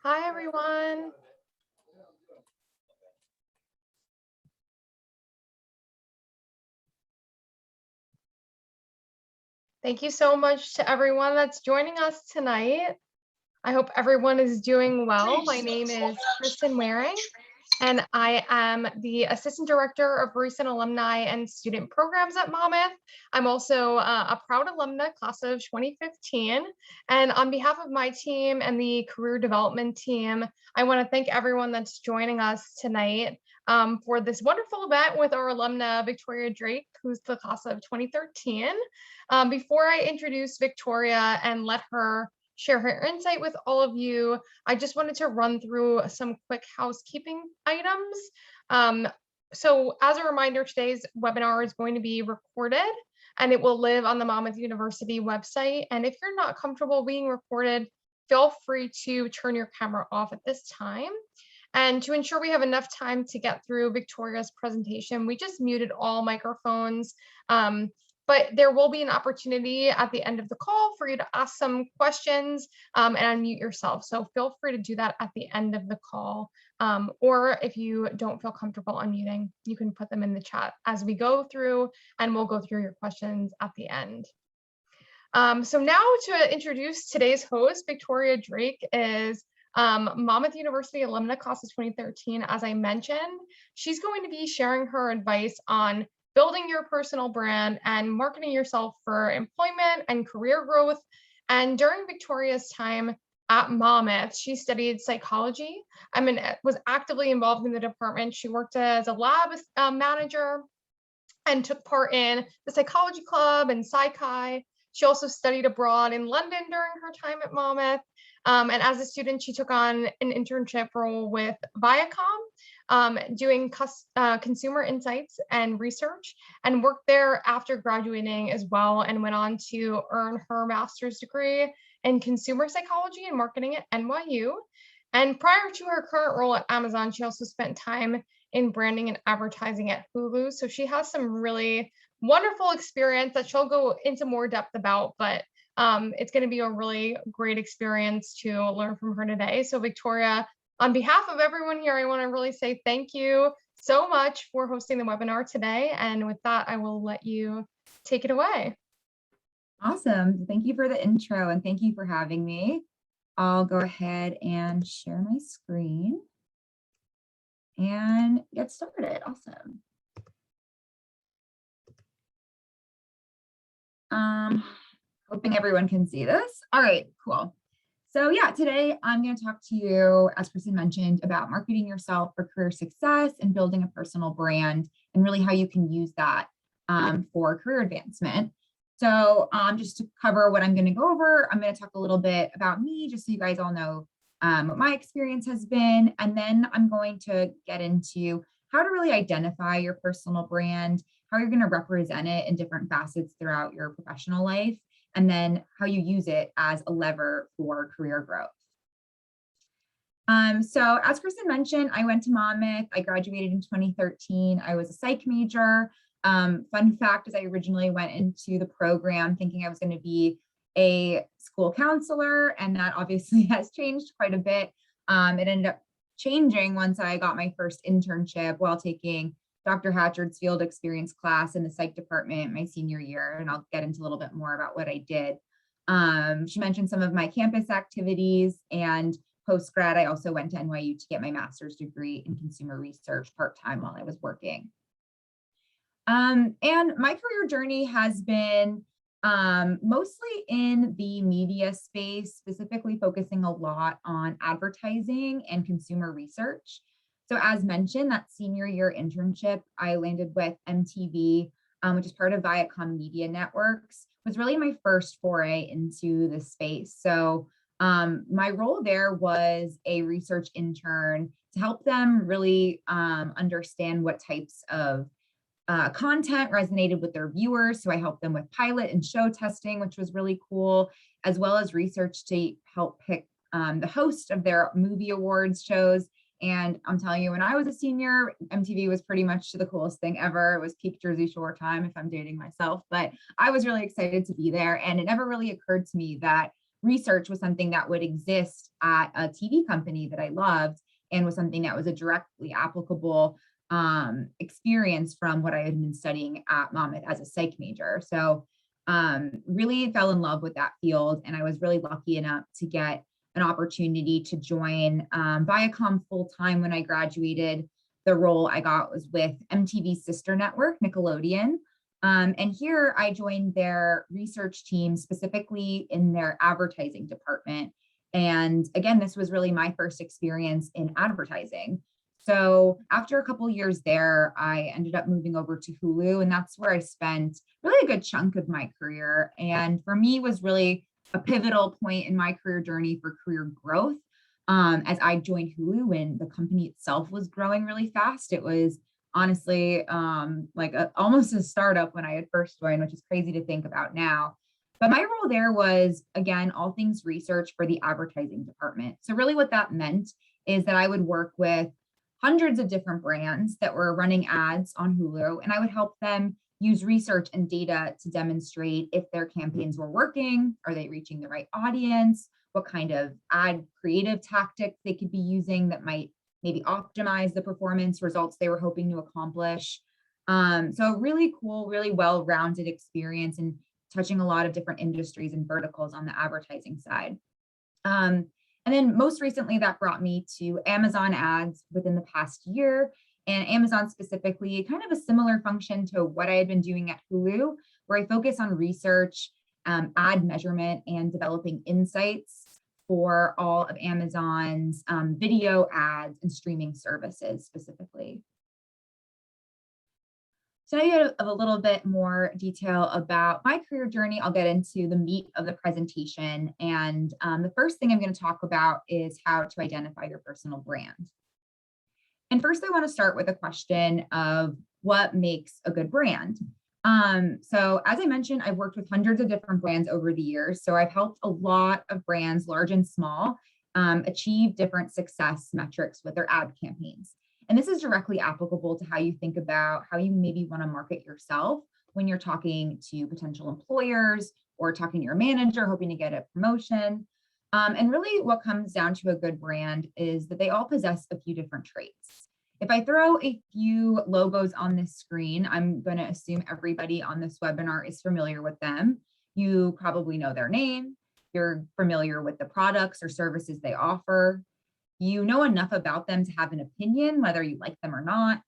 Hi, everyone. Thank you so much to everyone that's joining us tonight. I hope everyone is doing well. My name is Kristen Waring, and I am the Assistant Director of Recent Alumni and Student Programs at Monmouth. I'm also a proud alumna, class of 2015. And on behalf of my team and the career development team, I want to thank everyone that's joining us tonight for this wonderful event with our alumna, Victoria Drake, who's the class of 2013. Before I introduce Victoria and let her share her insight with all of you, I just wanted to run through some quick housekeeping items. So as a reminder, today's webinar is going to be recorded and it will live on the Monmouth University website. And if you're not comfortable being recorded, feel free to turn your camera off at this time. And to ensure we have enough time to get through Victoria's presentation, we just muted all microphones. But there will be an opportunity at the end of the call for you to ask some questions and unmute yourself. So feel free to do that at the end of the call. Or if you don't feel comfortable unmuting, you can put them in the chat as we go through, and we'll go through your questions at the end. So now to introduce today's host, Victoria Drake is Monmouth University alumna class of 2013. As I mentioned, she's going to be sharing her advice on building your personal brand and marketing yourself for employment and career growth. And during Victoria's time at Monmouth, she studied psychology. Was actively involved in the department. She worked as a lab manager and took part in the psychology club and Psych-Chi. She also studied abroad in London during her time at Monmouth. And as a student, she took on an internship role with Viacom, doing consumer insights and research, and worked there after graduating as well, and went on to earn her master's degree in consumer psychology and marketing at NYU. And prior to her current role at Amazon, she also spent time in branding and advertising at Hulu. So she has some really wonderful experience that she'll go into more depth about, but it's going to be a really great experience to learn from her today. So Victoria, on behalf of everyone here, I want to really say thank you so much for hosting the webinar today. And with that, I will let you take it away. Awesome. Thank you for the intro and thank you for having me. I'll go ahead and share my screen and get started. Awesome. Hoping everyone can see this. All right, cool. So yeah, today I'm going to talk to you, as Kristen mentioned, about marketing yourself for career success and building a personal brand, and really how you can use that for career advancement. So just to cover what I'm going to go over, I'm going to talk a little bit about me, just so you guys all know what my experience has been. And then I'm going to get into how to really identify your personal brand, how you're going to represent it in different facets throughout your professional life, and then how you use it as a lever for career growth. So as Kristen mentioned, I went to Monmouth. I graduated in 2013. I was a psych major. Fun fact is I originally went into the program thinking I was going to be a school counselor, and that obviously has changed quite a bit. It ended up changing once I got my first internship while taking Dr. Hatchard's field experience class in the psych department my senior year, and I'll get into a little bit more about what I did. She mentioned some of my campus activities, and post-grad, I also went to NYU to get my master's degree in consumer research part-time while I was working. And my career journey has been mostly in the media space, specifically focusing a lot on advertising and consumer research. So as mentioned, that senior year internship I landed with MTV, which is part of Viacom Media Networks, was really my first foray into the space. So my role there was a research intern to help them really understand what types of content resonated with their viewers. So I helped them with pilot and show testing, which was really cool, as well as research to help pick the host of their movie awards shows And I'm telling you, when I was a senior, MTV was pretty much the coolest thing ever. It was peak Jersey Shore time, if I'm dating myself, but I was really excited to be there. And it never really occurred to me that research was something that would exist at a TV company that I loved and was something that was a directly applicable experience from what I had been studying at Monmouth as a psych major. So really fell in love with that field. And I was really lucky enough to get an opportunity to join Viacom full time when I graduated. The role I got was with MTV's sister network, Nickelodeon. And here I joined their research team, specifically in their advertising department. And again, this was really my first experience in advertising. So after a couple years there, I ended up moving over to Hulu, and that's where I spent really a good chunk of my career. And for me, was really a pivotal point in my career journey for career growth. As I joined Hulu and the company itself was growing really fast. It was honestly almost a startup when I had first joined, which is crazy to think about now. But my role there was, again, all things research for the advertising department. So really what that meant is that I would work with hundreds of different brands that were running ads on Hulu, and I would help them use research and data to demonstrate if their campaigns were working, are they reaching the right audience, what kind of ad creative tactics they could be using that might maybe optimize the performance results they were hoping to accomplish. So really cool, really well-rounded experience and touching a lot of different industries and verticals on the advertising side. And then most recently, that brought me to Amazon ads within the past year. And Amazon specifically, kind of a similar function to what I had been doing at Hulu, where I focus on research, ad measurement, and developing insights for all of Amazon's video ads and streaming services specifically. So now you have a little bit more detail about my career journey. I'll get into the meat of the presentation. And the first thing I'm going to talk about is how to identify your personal brand. And first, I want to start with a question of what makes a good brand. So as I mentioned, I've worked with hundreds of different brands over the years. So I've helped a lot of brands, large and small, achieve different success metrics with their ad campaigns. And this is directly applicable to how you think about how you maybe want to market yourself when you're talking to potential employers or talking to your manager, hoping to get a promotion. And really what comes down to a good brand is that they all possess a few different traits. If I throw a few logos on this screen, I'm going to assume everybody on this webinar is familiar with them. You probably know their name. You're familiar with the products or services they offer. You know enough about them to have an opinion, whether you like them or not.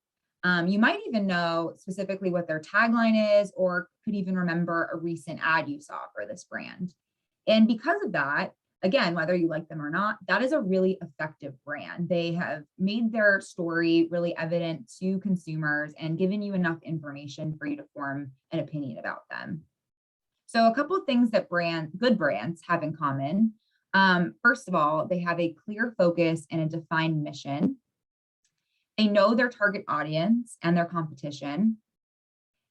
You might even know specifically what their tagline is, or could even remember a recent ad you saw for this brand. And because of that, again, whether you like them or not, that is a really effective brand. They have made their story really evident to consumers and given you enough information for you to form an opinion about them. So a couple of things that good brands have in common. First of all, they have a clear focus and a defined mission. They know their target audience and their competition.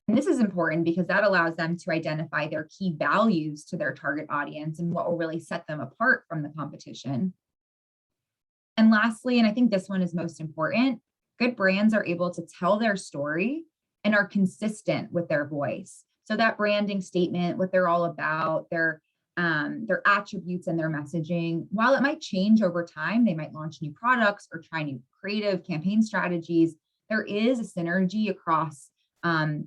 And this is important because that allows them to identify their key values to their target audience and what will really set them apart from the competition. And lastly, and I think this one is most important, good brands are able to tell their story and are consistent with their voice. So that branding statement, what they're all about, their attributes and their messaging, while it might change over time, they might launch new products or try new creative campaign strategies, there is a synergy across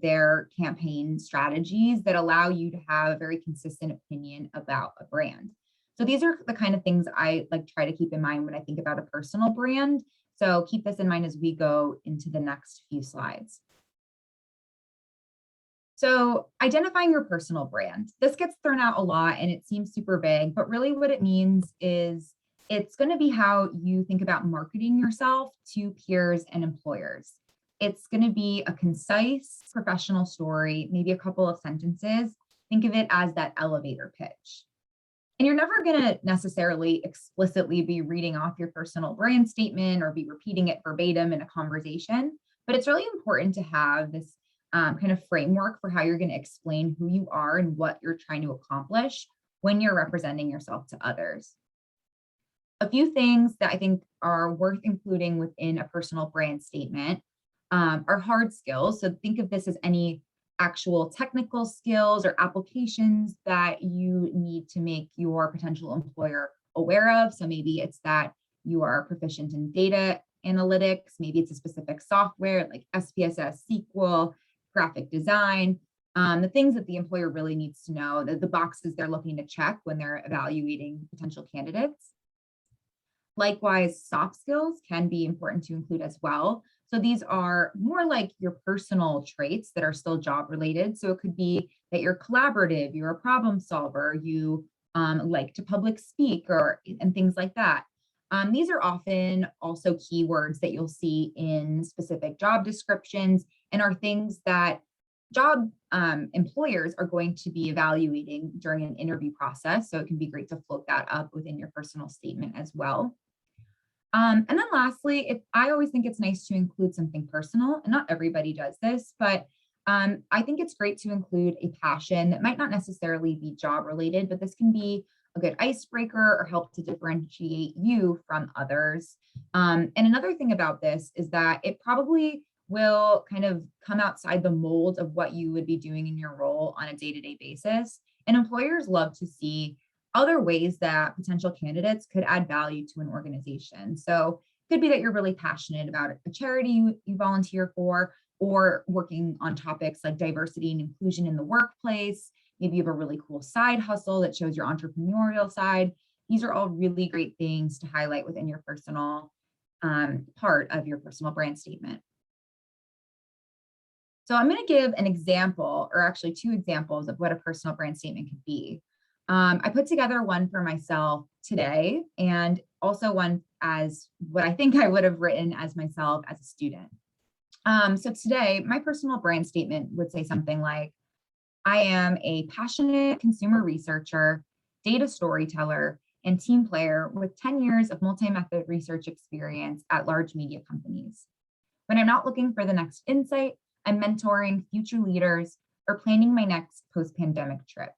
their campaign strategies that allow you to have a very consistent opinion about a brand. So these are the kind of things I try to keep in mind when I think about a personal brand. So keep this in mind as we go into the next few slides. So identifying your personal brand, this gets thrown out a lot and it seems super vague, but really what it means is it's going to be how you think about marketing yourself to peers and employers. It's going to be a concise professional story, maybe a couple of sentences. Think of it as that elevator pitch. And you're never going to necessarily explicitly be reading off your personal brand statement or be repeating it verbatim in a conversation, but it's really important to have this kind of framework for how you're going to explain who you are and what you're trying to accomplish when you're representing yourself to others. A few things that I think are worth including within a personal brand statement are hard skills. So think of this as any actual technical skills or applications that you need to make your potential employer aware of. So maybe it's that you are proficient in data analytics, maybe it's a specific software like SPSS, SQL, graphic design, the things that the employer really needs to know, the boxes they're looking to check when they're evaluating potential candidates. Likewise, soft skills can be important to include as well. So these are more like your personal traits that are still job related. So it could be that you're collaborative, you're a problem solver, you like to public speak or and things like that. These are often also keywords that you'll see in specific job descriptions and are things that job employers are going to be evaluating during an interview process. So it can be great to float that up within your personal statement as well. And then lastly, I always think it's nice to include something personal, and not everybody does this, but I think it's great to include a passion that might not necessarily be job related, but this can be a good icebreaker or help to differentiate you from others. And another thing about this is that it probably will kind of come outside the mold of what you would be doing in your role on a day-to-day basis. And employers love to see other ways that potential candidates could add value to an organization. So it could be that you're really passionate about a charity you volunteer for, or working on topics like diversity and inclusion in the workplace. Maybe you have a really cool side hustle that shows your entrepreneurial side. These are all really great things to highlight within your personal part of your personal brand statement. So I'm going to give an example, or actually two examples of what a personal brand statement could be. I put together one for myself today and also one as what I think I would have written as myself as a student. So today, my personal brand statement would say something like, I am a passionate consumer researcher, data storyteller, and team player with 10 years of multi-method research experience at large media companies. When I'm not looking for the next insight, I'm mentoring future leaders or planning my next post-pandemic trip.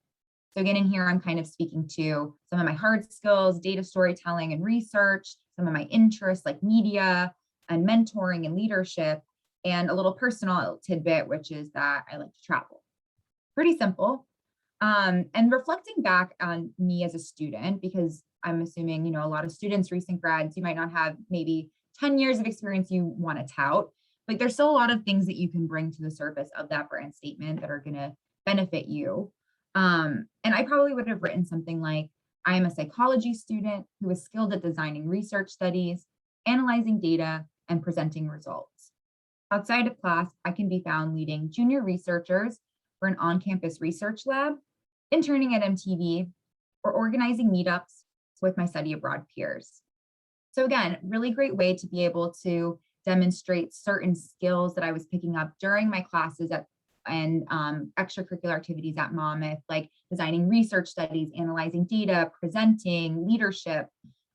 So again, in here, I'm kind of speaking to some of my hard skills, data storytelling and research, some of my interests like media and mentoring and leadership, and a little personal tidbit, which is that I like to travel. Pretty simple. And reflecting back on me as a student, because I'm assuming, a lot of students, recent grads, you might not have maybe 10 years of experience you want to tout, but there's still a lot of things that you can bring to the surface of that brand statement that are going to benefit you. And I probably would have written something like, I am a psychology student who is skilled at designing research studies, analyzing data, and presenting results. Outside of class, I can be found leading junior researchers for an on-campus research lab, interning at MTV, or organizing meetups with my study abroad peers. So again, really great way to be able to demonstrate certain skills that I was picking up during my classes and extracurricular activities at Monmouth, like designing research studies, analyzing data, presenting, leadership.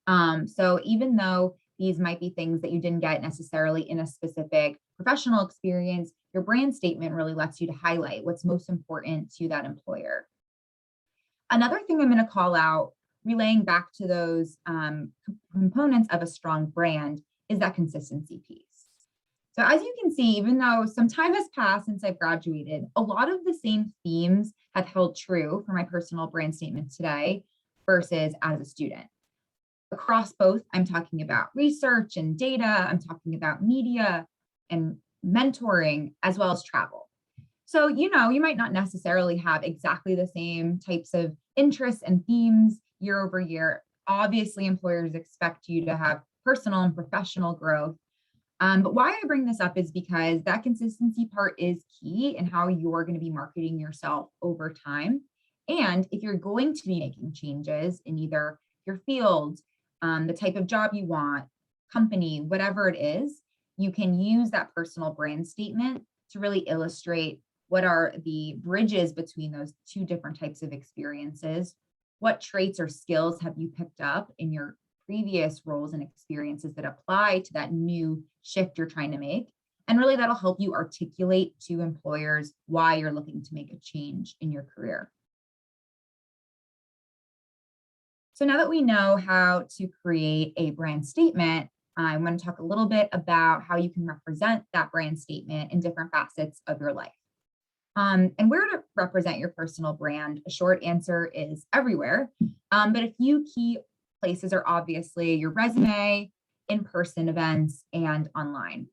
So even though these might be things that you didn't get necessarily in a specific professional experience, your brand statement really lets you to highlight what's most important to that employer. Another thing I'm going to call out, relaying back to those components of a strong brand, is that consistency piece. So as you can see, even though some time has passed since I've graduated, a lot of the same themes have held true for my personal brand statement today versus as a student. Across both, I'm talking about research and data, I'm talking about media and mentoring, as well as travel. So, you might not necessarily have exactly the same types of interests and themes year over year. Obviously, employers expect you to have personal and professional growth. But why I bring this up is because that consistency part is key in how you're going to be marketing yourself over time. And if you're going to be making changes in either your field, the type of job you want, company, whatever it is, you can use that personal brand statement to really illustrate what are the bridges between those two different types of experiences. What traits or skills have you picked up in your previous roles and experiences that apply to that new shift you're trying to make? And really that'll help you articulate to employers why you're looking to make a change in your career. So now that we know how to create a brand statement, I want to talk a little bit about how you can represent that brand statement in different facets of your life. And where to represent your personal brand, a short answer is everywhere. But a few key places are obviously your resume, in-person events, and online.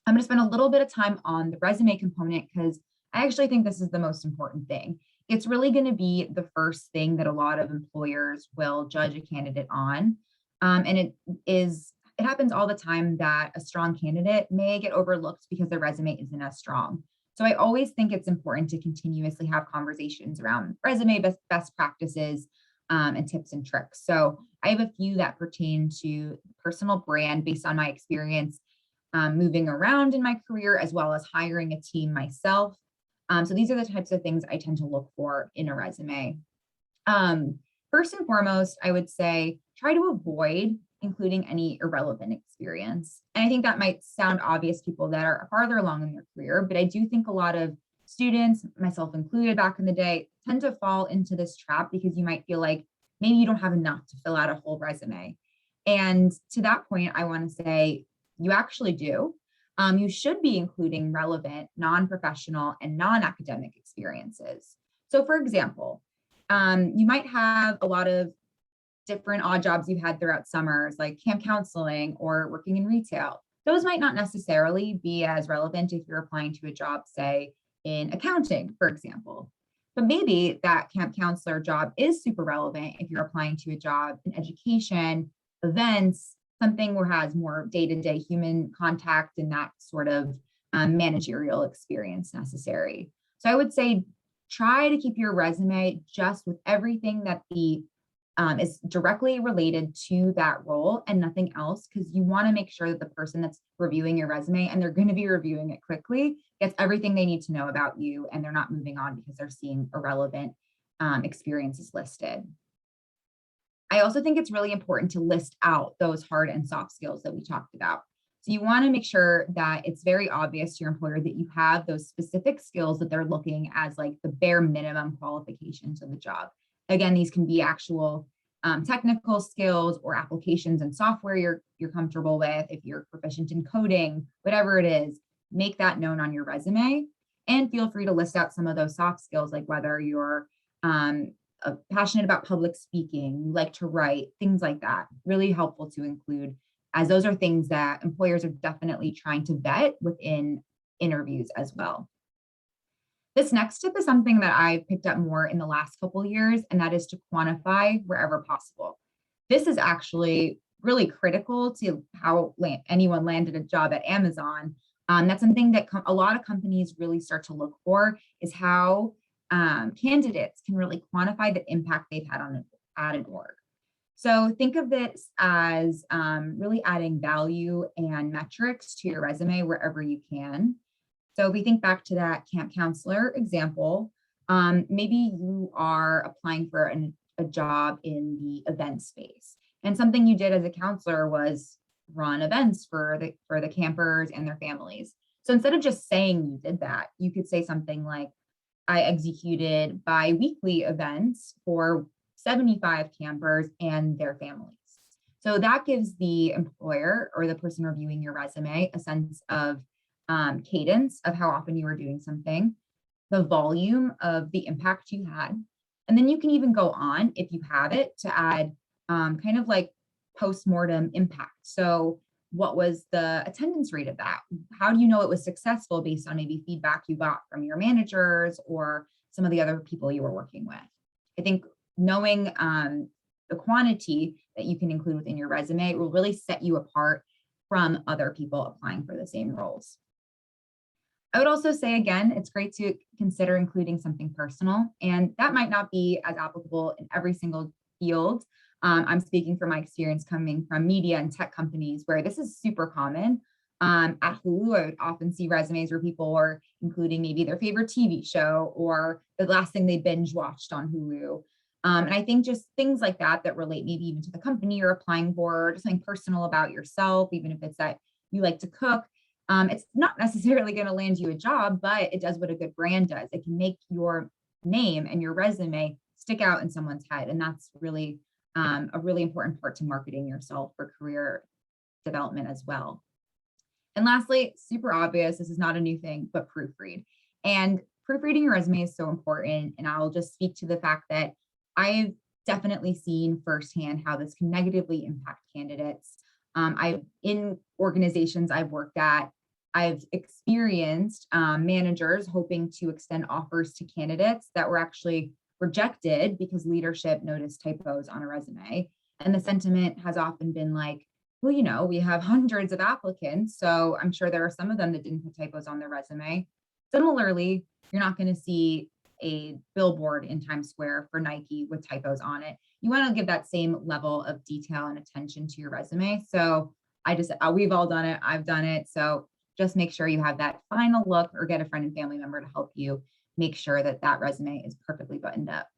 I'm going to spend a little bit of time on the resume component because I actually think this is the most important thing. It's really going to be the first thing that a lot of employers will judge a candidate on. And it happens all the time that a strong candidate may get overlooked because their resume isn't as strong. So I always think it's important to continuously have conversations around resume best practices and tips and tricks. So I have a few that pertain to personal brand based on my experience moving around in my career, as well as hiring a team myself. So these are the types of things I tend to look for in a resume. First and foremost, I would say try to avoid including any irrelevant experience. And I think that might sound obvious to people that are farther along in their career, but I do think a lot of students, myself included back in the day, tend to fall into this trap because you might feel like maybe you don't have enough to fill out a whole resume. And to that point, I want to say you actually do. You should be including relevant, non-professional, and non-academic experiences. So for example, you might have a lot of different odd jobs you've had throughout summers, like camp counseling or working in retail. Those might not necessarily be as relevant if you're applying to a job, say, in accounting, for example. But maybe that camp counselor job is super relevant if you're applying to a job in education, events, something where has more day-to-day human contact and that sort of managerial experience necessary. So I would say try to keep your resume just with everything that is directly related to that role and nothing else, because you want to make sure that the person that's reviewing your resume, and they're going to be reviewing it quickly, gets everything they need to know about you, and they're not moving on because they're seeing irrelevant experiences listed. I also think it's really important to list out those hard and soft skills that we talked about. So you want to make sure that it's very obvious to your employer that you have those specific skills that they're looking as like the bare minimum qualifications of the job. Again, these can be actual technical skills or applications and software you're comfortable with. If you're proficient in coding, whatever it is, make that known on your resume. And feel free to list out some of those soft skills, like whether you're passionate about public speaking, you like to write, things like that. Really helpful to include, as those are things that employers are definitely trying to vet within interviews as well. This next tip is something that I picked up more in the last couple of years, and that is to quantify wherever possible. This is actually really critical to how anyone landed a job at Amazon. That's something that a lot of companies really start to look for, is how candidates can really quantify the impact they've had at an org. So think of this as really adding value and metrics to your resume wherever you can. So if we think back to that camp counselor example, maybe you are applying for a job in the event space, and something you did as a counselor was run events for the campers and their families. So instead of just saying you did that, you could say something like, I executed bi-weekly events for 75 campers and their families. So that gives the employer or the person reviewing your resume a sense of cadence of how often you were doing something, the volume of the impact you had. And then you can even go on, if you have it, to add kind of like post-mortem impact. So what was the attendance rate of that? How do you know it was successful based on maybe feedback you got from your managers or some of the other people you were working with? I think knowing the quantity that you can include within your resume will really set you apart from other people applying for the same roles. I would also say, again, it's great to consider including something personal, and that might not be as applicable in every single field. I'm speaking from my experience coming from media and tech companies where this is super common. At Hulu, I would often see resumes where people are including maybe their favorite TV show or the last thing they binge watched on Hulu. And I think just things like that relate maybe even to the company you're applying for, just something personal about yourself, even if it's that you like to cook. It's not necessarily going to land you a job, but it does what a good brand does. It can make your name and your resume stick out in someone's head. And that's really a really important part to marketing yourself for career development as well. And lastly, super obvious, this is not a new thing, but proofread. And proofreading your resume is so important. And I'll just speak to the fact that I've definitely seen firsthand how this can negatively impact candidates. I've in organizations I've worked at, I've experienced managers hoping to extend offers to candidates that were actually rejected because leadership noticed typos on a resume. And the sentiment has often been like, well, you know, we have hundreds of applicants, so I'm sure there are some of them that didn't put typos on their resume. Similarly, you're not going to see a billboard in Times Square for Nike with typos on it. You want to give that same level of detail and attention to your resume. So we've all done it. I've done it. So just make sure you have that final look, or get a friend and family member to help you make sure that that resume is perfectly buttoned up.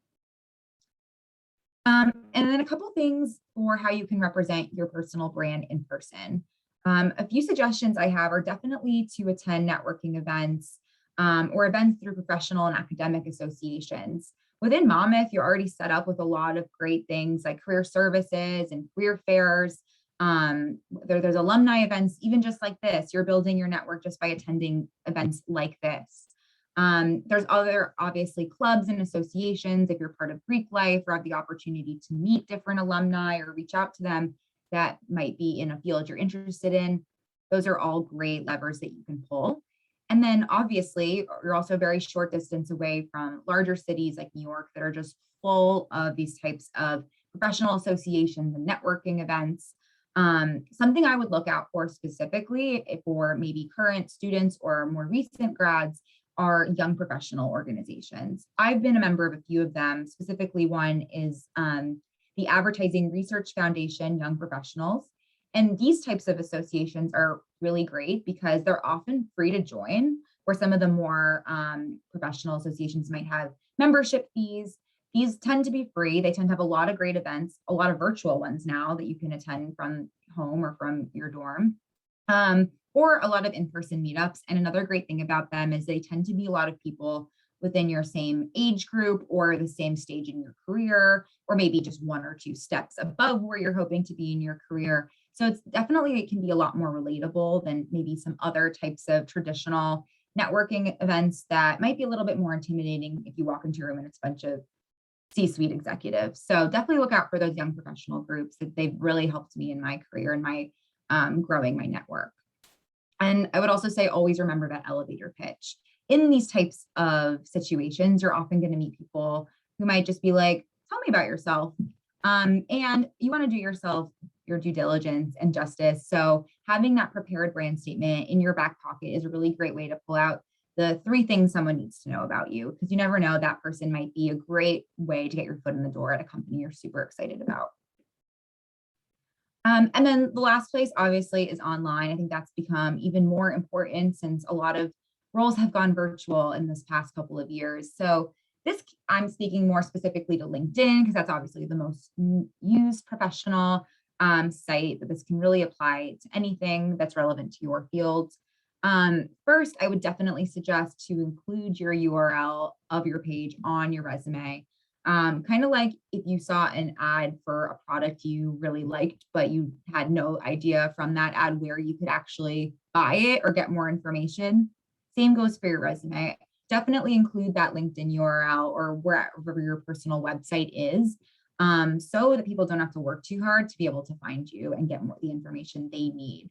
And then a couple things for how you can represent your personal brand in person. A few suggestions I have are definitely to attend networking events or events through professional and academic associations. Within Monmouth, you're already set up with a lot of great things like career services and career fairs. There's alumni events, even just like this. You're building your network just by attending events like this. There's other, obviously, clubs and associations. If you're part of Greek life or have the opportunity to meet different alumni or reach out to them that might be in a field you're interested in, those are all great levers that you can pull. And then obviously, you're also very short distance away from larger cities like New York that are just full of these types of professional associations and networking events. Something I would look out for specifically for maybe current students or more recent grads are young professional organizations. I've been a member of a few of them. Specifically, one is the Advertising Research Foundation Young Professionals. And these types of associations are really great because they're often free to join, where some of the more professional associations might have membership fees. These tend to be free. They tend to have a lot of great events, a lot of virtual ones now that you can attend from home or from your dorm. Or a lot of in-person meetups. And another great thing about them is they tend to be a lot of people within your same age group or the same stage in your career, or maybe just one or two steps above where you're hoping to be in your career. So it's definitely, it can be a lot more relatable than maybe some other types of traditional networking events that might be a little bit more intimidating if you walk into a room and it's a bunch of C-suite executives. So definitely look out for those young professional groups. That they've really helped me in my career and my growing my network. And I would also say, always remember that elevator pitch. In these types of situations, you're often going to meet people who might just be like, tell me about yourself. And you want to do yourself your due diligence and justice. So having that prepared brand statement in your back pocket is a really great way to pull out the 3 things someone needs to know about you, because you never know, that person might be a great way to get your foot in the door at a company you're super excited about. And then the last place, obviously, is online. I think that's become even more important since a lot of roles have gone virtual in this past couple of years. So this, I'm speaking more specifically to LinkedIn, because that's obviously the most used professional site, but this can really apply to anything that's relevant to your field. First, I would definitely suggest to include your URL of your page on your resume. Kind of like if you saw an ad for a product you really liked, but you had no idea from that ad where you could actually buy it or get more information. Same goes for your resume. Definitely include that LinkedIn URL or wherever your personal website is, so that people don't have to work too hard to be able to find you and get more the information they need.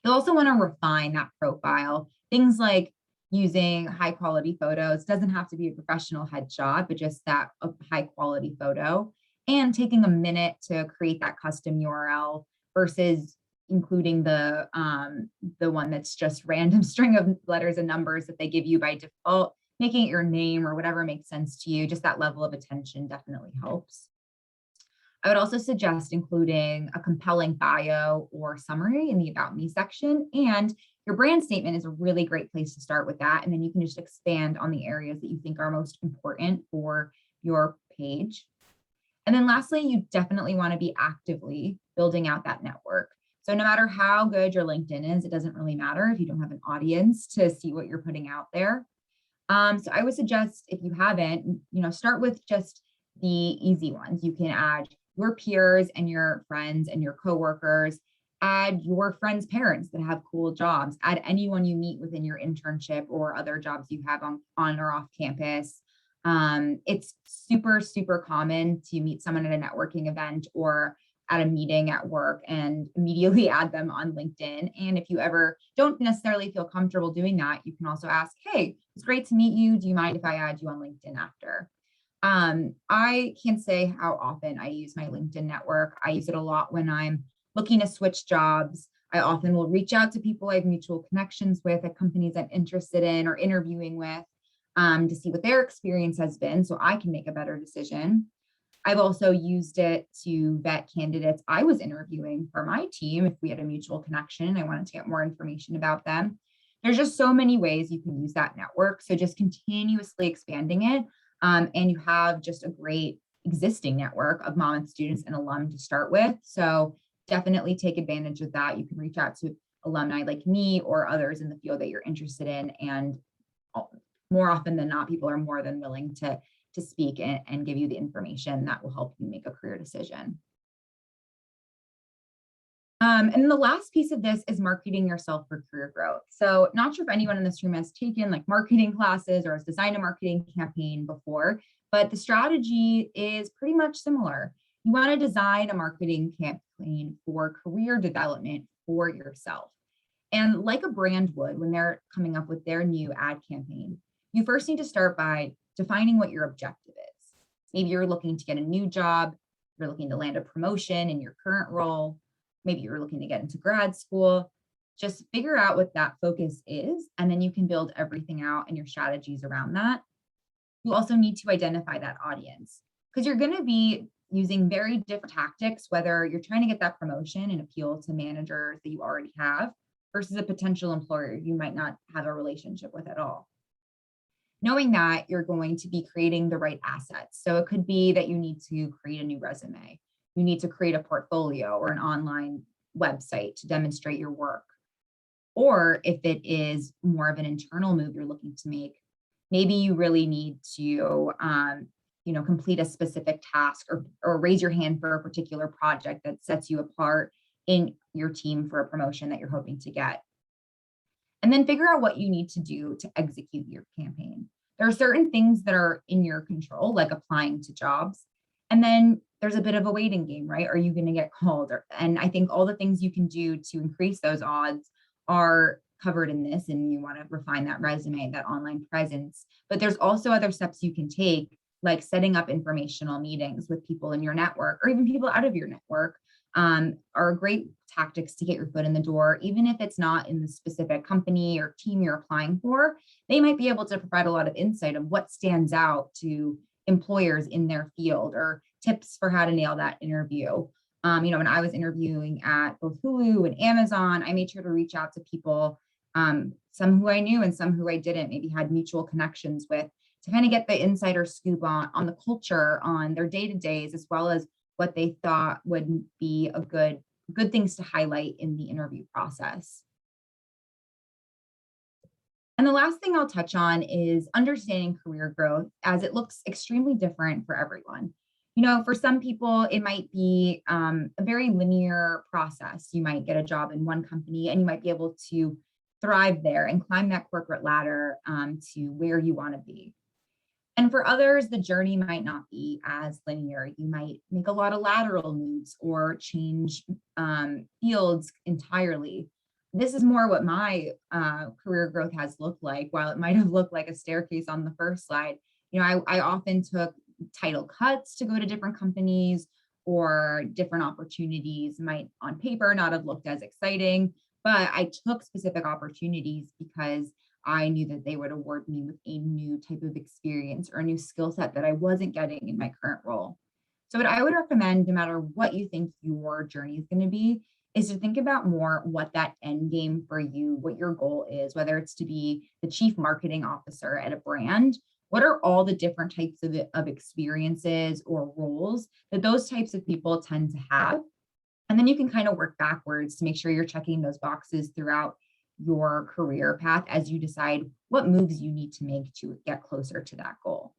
You'll also want to refine that profile. Things like using high quality photos. Doesn't have to be a professional headshot, but just that a high quality photo, and taking a minute to create that custom URL versus including the one that's just random string of letters and numbers that they give you by default. Making it your name or whatever makes sense to you, just that level of attention definitely helps. I would also suggest including a compelling bio or summary in the About Me section, and your brand statement is a really great place to start with that. And then you can just expand on the areas that you think are most important for your page. And then lastly, you definitely want to be actively building out that network. So no matter how good your LinkedIn is, it doesn't really matter if you don't have an audience to see what you're putting out there. So I would suggest, if you haven't, start with just the easy ones. You can add your peers and your friends and your coworkers, add your friends' parents that have cool jobs, add anyone you meet within your internship or other jobs you have on or off campus. It's super, super common to meet someone at a networking event or at a meeting at work and immediately add them on LinkedIn. And if you ever don't necessarily feel comfortable doing that, you can also ask, hey, it's great to meet you. Do you mind if I add you on LinkedIn after? I can't say how often I use my LinkedIn network. I use it a lot when I'm looking to switch jobs. I often will reach out to people I have mutual connections with at companies I'm interested in or interviewing with, to see what their experience has been so I can make a better decision. I've also used it to vet candidates I was interviewing for my team if we had a mutual connection and I wanted to get more information about them. There's just so many ways you can use that network. So just continuously expanding it. And you have just a great existing network of Monmouth students and alum to start with. So definitely take advantage of that. You can reach out to alumni like me or others in the field that you're interested in. And more often than not, people are more than willing to speak and give you the information that will help you make a career decision. And the last piece of this is marketing yourself for career growth. So not sure if anyone in this room has taken like marketing classes or has designed a marketing campaign before, but the strategy is pretty much similar. You want to design a marketing campaign for career development for yourself. And like a brand would when they're coming up with their new ad campaign, you first need to start by defining what your objective is. Maybe you're looking to get a new job, you're looking to land a promotion in your current role, maybe you're looking to get into grad school. Just figure out what that focus is, and then you can build everything out and your strategies around that. You also need to identify that audience because you're going to be using very different tactics, whether you're trying to get that promotion and appeal to managers that you already have versus a potential employer you might not have a relationship with at all. Knowing that, you're going to be creating the right assets. So it could be that you need to create a new resume. You need to create a portfolio or an online website to demonstrate your work. Or if it is more of an internal move you're looking to make, maybe you really need to complete a specific task or raise your hand for a particular project that sets you apart in your team for a promotion that you're hoping to get. And then figure out what you need to do to execute your campaign. There are certain things that are in your control, like applying to jobs. And then there's a bit of a waiting game, right? Are you going to get called? And I think all the things you can do to increase those odds are covered in this, and you want to refine that resume, that online presence. But there's also other steps you can take, like setting up informational meetings with people in your network or even people out of your network, are great tactics to get your foot in the door. Even if it's not in the specific company or team you're applying for, they might be able to provide a lot of insight of what stands out to employers in their field or tips for how to nail that interview. When I was interviewing at both Hulu and Amazon, I made sure to reach out to people, some who I knew and some who I didn't, maybe had mutual connections with, to kind of get the insider scoop on the culture, on their day-to-days, as well as what they thought would be a good things to highlight in the interview process. And the last thing I'll touch on is understanding career growth, as it looks extremely different for everyone. For some people, it might be a very linear process. You might get a job in one company and you might be able to thrive there and climb that corporate ladder to where you want to be. And for others, the journey might not be as linear. You might make a lot of lateral moves or change fields entirely. This is more what my career growth has looked like. While it might have looked like a staircase on the first slide, I often took title cuts to go to different companies, or different opportunities might on paper not have looked as exciting, but I took specific opportunities because I knew that they would award me with a new type of experience or a new skill set that I wasn't getting in my current role. So what I would recommend, no matter what you think your journey is going to be, is to think about more what that end game for you, what your goal is, whether it's to be the chief marketing officer at a brand. What are all the different types of experiences or roles that those types of people tend to have? And then you can kind of work backwards to make sure you're checking those boxes throughout your career path as you decide what moves you need to make to get closer to that goal.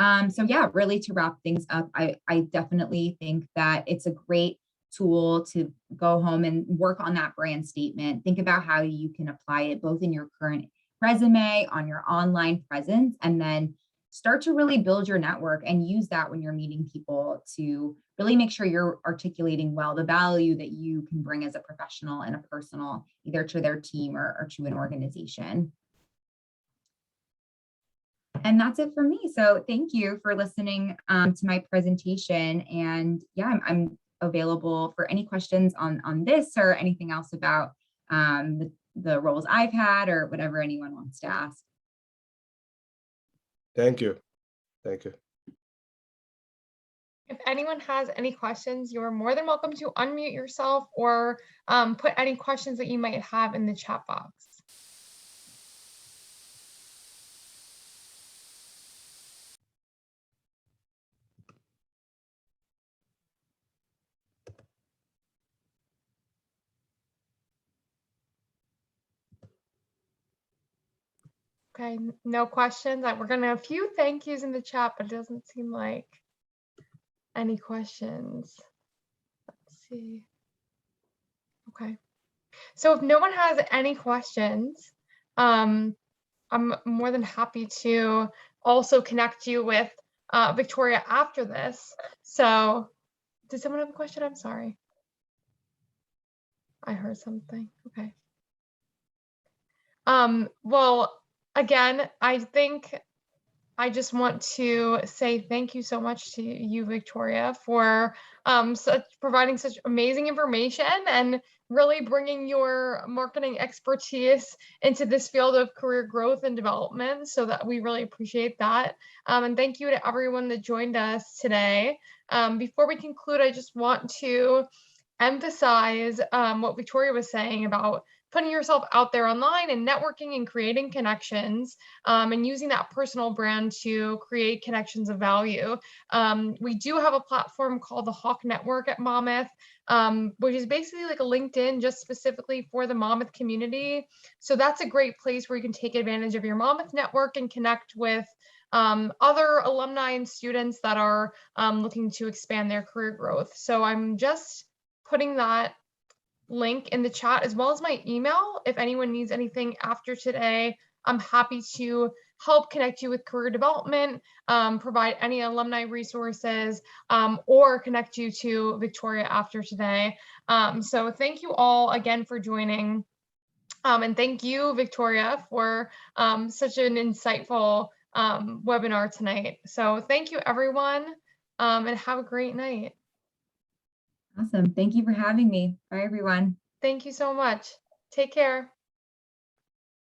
So yeah, really to wrap things up, I definitely think that it's a great tool to go home and work on that brand statement. Think about how you can apply it both in your current resume, on your online presence, and then start to really build your network and use that when you're meeting people to really make sure you're articulating well the value that you can bring as a professional and a personal, either to their team or to an organization. And that's it for me. So thank you for listening to my presentation. And yeah, I'm available for any questions on this or anything else about the roles I've had or whatever anyone wants to ask. Thank you. Thank you. If anyone has any questions, you're more than welcome to unmute yourself or put any questions that you might have in the chat box. Okay, no questions. We're gonna have a few thank yous in the chat, but it doesn't seem like any questions. Let's see. Okay. So if no one has any questions, I'm more than happy to also connect you with Victoria after this. So did someone have a question? I'm sorry. I heard something. Okay. Well, again, I think I just want to say thank you so much to you, Victoria, for providing such amazing information and really bringing your marketing expertise into this field of career growth and development. So that we really appreciate that. And thank you to everyone that joined us today. Before we conclude, I just want to emphasize what Victoria was saying about putting yourself out there online and networking and creating connections and using that personal brand to create connections of value. We do have a platform called the Hawk Network at Monmouth, which is basically like a LinkedIn just specifically for the Monmouth community. So that's a great place where you can take advantage of your Monmouth network and connect with other alumni and students that are looking to expand their career growth. So I'm just putting that link in the chat as well as my email. If anyone needs anything after today, I'm happy to help connect you with career development, provide any alumni resources, or connect you to Victoria after today. So thank you all again for joining. And thank you, Victoria, for such an insightful webinar tonight. So thank you, everyone, and have a great night. Awesome. Thank you for having me. Bye, everyone. Thank you so much. Take care.